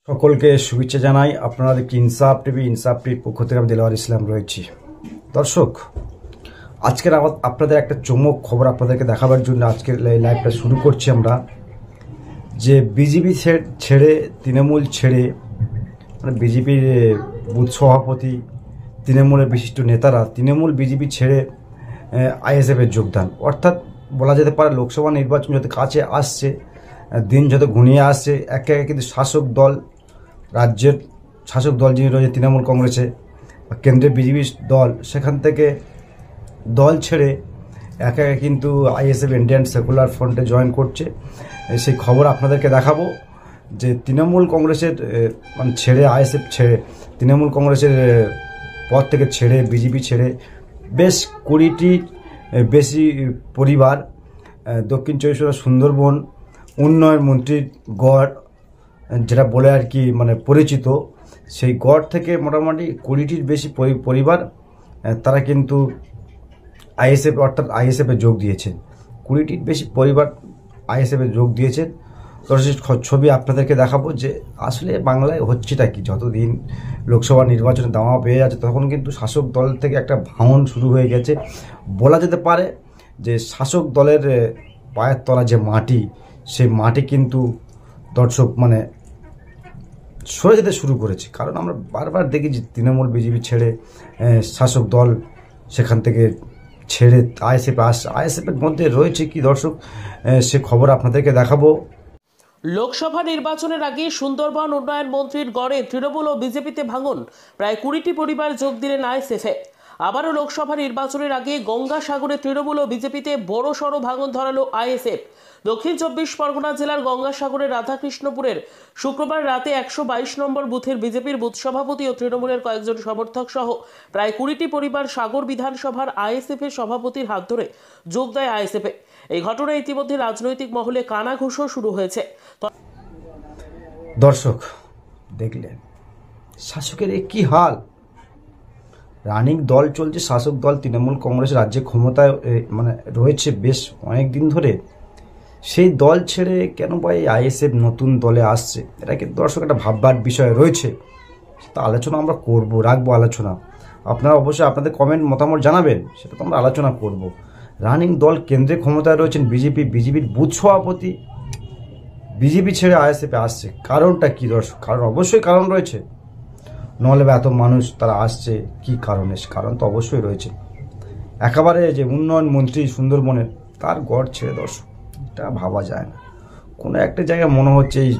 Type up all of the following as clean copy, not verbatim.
সকলকে শুভেচ্ছা জানাই। আপনারা দেখছি ইনসাফ টিভির পক্ষ থেকে আমি দেলোয়ার ইসলাম রয়েছি। দর্শক, আজকের আপনাদের একটা চমক খবর আপনাদেরকে দেখাবার জন্য আজকের লাইভটা শুরু করছি আমরা। যে বিজেপি ছেড়ে তৃণমূল ছেড়ে, মানে বিজেপির বুথ সভাপতি, তৃণমূলের বিশিষ্ট নেতারা তৃণমূল বিজেপি ছেড়ে আইএসএফের যোগদান, অর্থাৎ বলা যেতে পারে লোকসভা নির্বাচন যত কাছে আসছে, দিন যত ঘনিয়ে আসছে, একে একে কিন্তু শাসক দল, রাজ্যের শাসক দল যিনি রয়েছে তৃণমূল কংগ্রেসে, কেন্দ্রের বিজেপি দল, সেখান থেকে দল ছেড়ে একে একে কিন্তু আইএসএফ ইন্ডিয়ান সেকুলার ফ্রন্টে জয়েন করছে। সেই খবর আপনাদেরকে দেখাবো যে তৃণমূল কংগ্রেসের মানে ছেড়ে, আইএসএফ ছেড়ে তৃণমূল কংগ্রেসের পদ থেকে ছেড়ে বিজেপি ছেড়ে বেশ 20টির বেশি পরিবার দক্ষিণ চব্বিশ পরগনা সুন্দরবন উন্নয়ন মন্ত্রীর গড়, যেটা বলে আর কি মানে পরিচিত, সেই গড় থেকে মোটামুটি 20টির বেশি পরিবার তারা কিন্তু আইএসএফ অর্থাৎ আইএসএফে যোগ দিয়েছেন। 20টির বেশি পরিবার আইএসএফে যোগ দিয়েছেন। দর্শক, ছবি আপনাদেরকে দেখাবো যে আসলে বাংলায় হচ্ছেটা কি। যতদিন লোকসভা নির্বাচনে দাওয়া পেয়ে যাচ্ছে তখন কিন্তু শাসক দল থেকে একটা ভাঙন শুরু হয়ে গেছে। বলা যেতে পারে যে শাসক দলের পায়ের তলা যে মাটি, সেই মাটি কিন্তু দর্শক মানে সরে যেতে শুরু করেছে। কারণ আমরা বারবার দেখি যে তৃণমূল বিজেপি ছেড়ে শাসক দল সেখান থেকে ছেড়ে আইএসএফের মধ্যে রয়েছে কি দর্শক, সে খবর আপনাদেরকে দেখাবো। লোকসভা নির্বাচনের আগে সুন্দরবন উন্নয়ন মন্ত্রীর গড়ে তৃণমূল ও বিজেপিতে ভাঙন, প্রায় 20টি পরিবার যোগ দিলেন আইএসএফে। আবারও লোকসভা নির্বাচনের আগে গঙ্গাসাগরে তৃণমূল ও বিজেপিতে বড়সড় ভাঙন ধরালো আইএসএফ। দক্ষিণ 24 পরগনা জেলার গঙ্গাসাগরের রাধাকৃষ্ণপুরের শুক্রবার রাতে 122 নম্বর বুথের বিজেপির বুথ সভাপতি ও তৃণমূলের কয়েকজন সমর্থক সহ প্রায় 20টি পরিবার সাগর বিধানসভার আইএসএফের সভাপতির হাত ধরে যোগ দেয় আইএসএফে। এই ঘটনায় ইতিমধ্যে রাজনৈতিক মহলে কানাঘুষো শুরু হয়েছে। দর্শক, দেখলেন শাসকের কি হাল। রানিং দল চলছে শাসক দল তৃণমূল কংগ্রেস, রাজ্যে ক্ষমতায় মানে রয়েছে বেশ অনেক দিন ধরে। সেই দল ছেড়ে কেন বা এই আইএসএফ নতুন দলে আসছে, এটা কিন্তু দর্শক একটা ভাববার বিষয় রয়েছে। তা আলোচনা আমরা করব, রাখবো আলোচনা। আপনারা অবশ্যই আপনাদের কমেন্ট মতামত জানাবেন, সেটা তো আমরা আলোচনা করব। রানিং দল কেন্দ্রে ক্ষমতায় রয়েছেন বিজেপির বুথ সভাপতি বিজেপি ছেড়ে আইএসএফে আসছে, কারণটা কি দর্শক? কারণ অবশ্যই কারণ রয়েছে, নহলে এত মানুষ তারা আসছে কি কারণে? কারণ তো অবশ্যই রয়েছে। একেবারে যে উন্নয়ন মন্ত্রী সুন্দরবনের, তার গড় ছেড়ে দর্শক, এটা ভাবা যায় না। কোনো একটা জায়গায় মনে হচ্ছে এই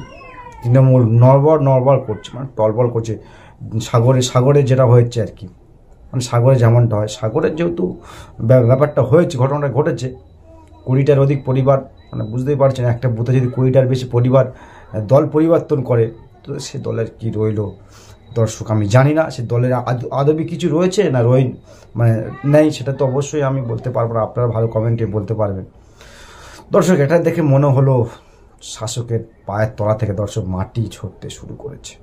তৃণমূল নড়বড় করছে, মানে টলবল করছে। সাগরে যেটা হয়েছে আর কি, মানে সাগরে যেমনটা হয়, সাগরের যেহেতু ব্যাপারটা হয়েছে, ঘটনাটা ঘটেছে, 20টার অধিক পরিবার, মানে বুঝতেই পারছেন একটা বুথে যদি 20টার বেশি পরিবার দল পরিবর্তন করে, তো সে দলের কি রইল দর্শক আমি জানি না। সে দলের আদবি কিছু রয়েছে না মানে নেই, সেটা তো অবশ্যই আমি বলতে পারবো না। আপনারা ভালো কমেন্টে বলতে পারবেন। দর্শক, এটা দেখে মনে হলো শাসকের পায়ের তলা থেকে দর্শক মাটি ছড়তে শুরু করেছে।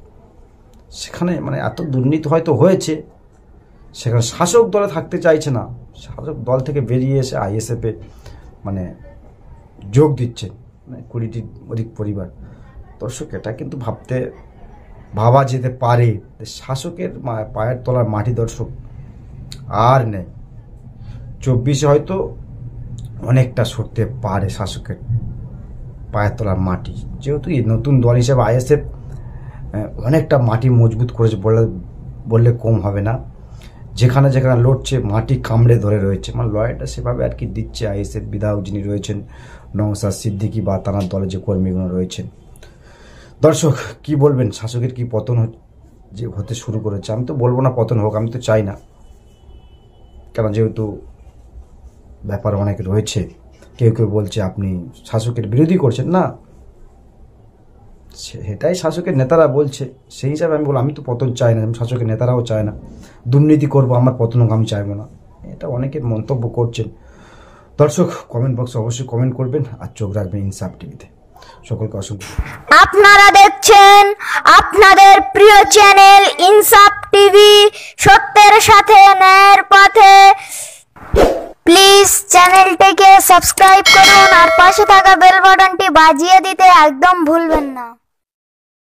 সেখানে মানে এত দুর্নীতি হয়তো হয়েছে, সেখানে শাসক দলে থাকতে চাইছে না, শাসক দল থেকে বেরিয়ে এসে আইএসএফে মানে যোগ দিচ্ছে, মানে 20টির অধিক পরিবার। দর্শক, এটা কিন্তু ভাবা যেতে পারে শাসকের পায়ের তলার মাটি দর্শক আর নেই। 24-এ হয়তো অনেকটা সরতে পারে শাসকের পায়ের তলার মাটি, যেহেতু এই নতুন দল হিসেবে আইএসএফ অনেকটা মাটি মজবুত করেছে বললে কম হবে না। যেখানে লড়ছে মাটি কামড়ে ধরে রয়েছে, মানে লড়াইটা সেভাবে আর কি দিচ্ছে আইএসএফ বিধায়ক যিনি রয়েছেন নওশাদ সিদ্দিকী বা তার দলের যে কর্মীগুলো রয়েছেন। দর্শক, কি বলবেন? শাসকের কি পতন যে হতে শুরু করেছে? আমি তো বলবো না পতন হোক, আমি তো চাই না, কারণ যেহেতু ব্যাপার অনেক রয়েছে। কেউ বলছে আপনি শাসকের বিরোধী করছেন, না সেটাই শাসকের নেতারা বলছে, সেই হিসাবে আমি বললাম আমি তো পতন চাই না, শাসকের নেতারাও চায় না। দুর্নীতি করবো, আমার পতন হোক আমি চাইবো না, এটা অনেকের মন্তব্য করছেন। দর্শক, কমেন্ট বক্সে অবশ্যই কমেন্ট করবেন আর চোখ রাখবেন ইনসাফ টিভিতে। সকলকে অসংখ্য। আপনারা দেখছেন আপনাদের প্রিয় চ্যানেল ইনসাফ টিভি, সত্যের সাথে ন্যায়ের পথে। প্লিজ চ্যানেলটিকে সাবস্ক্রাইব করুন আর পাশে থাকা বেল বাটনটি বাজিয়ে দিতে একদম ভুলবেন না।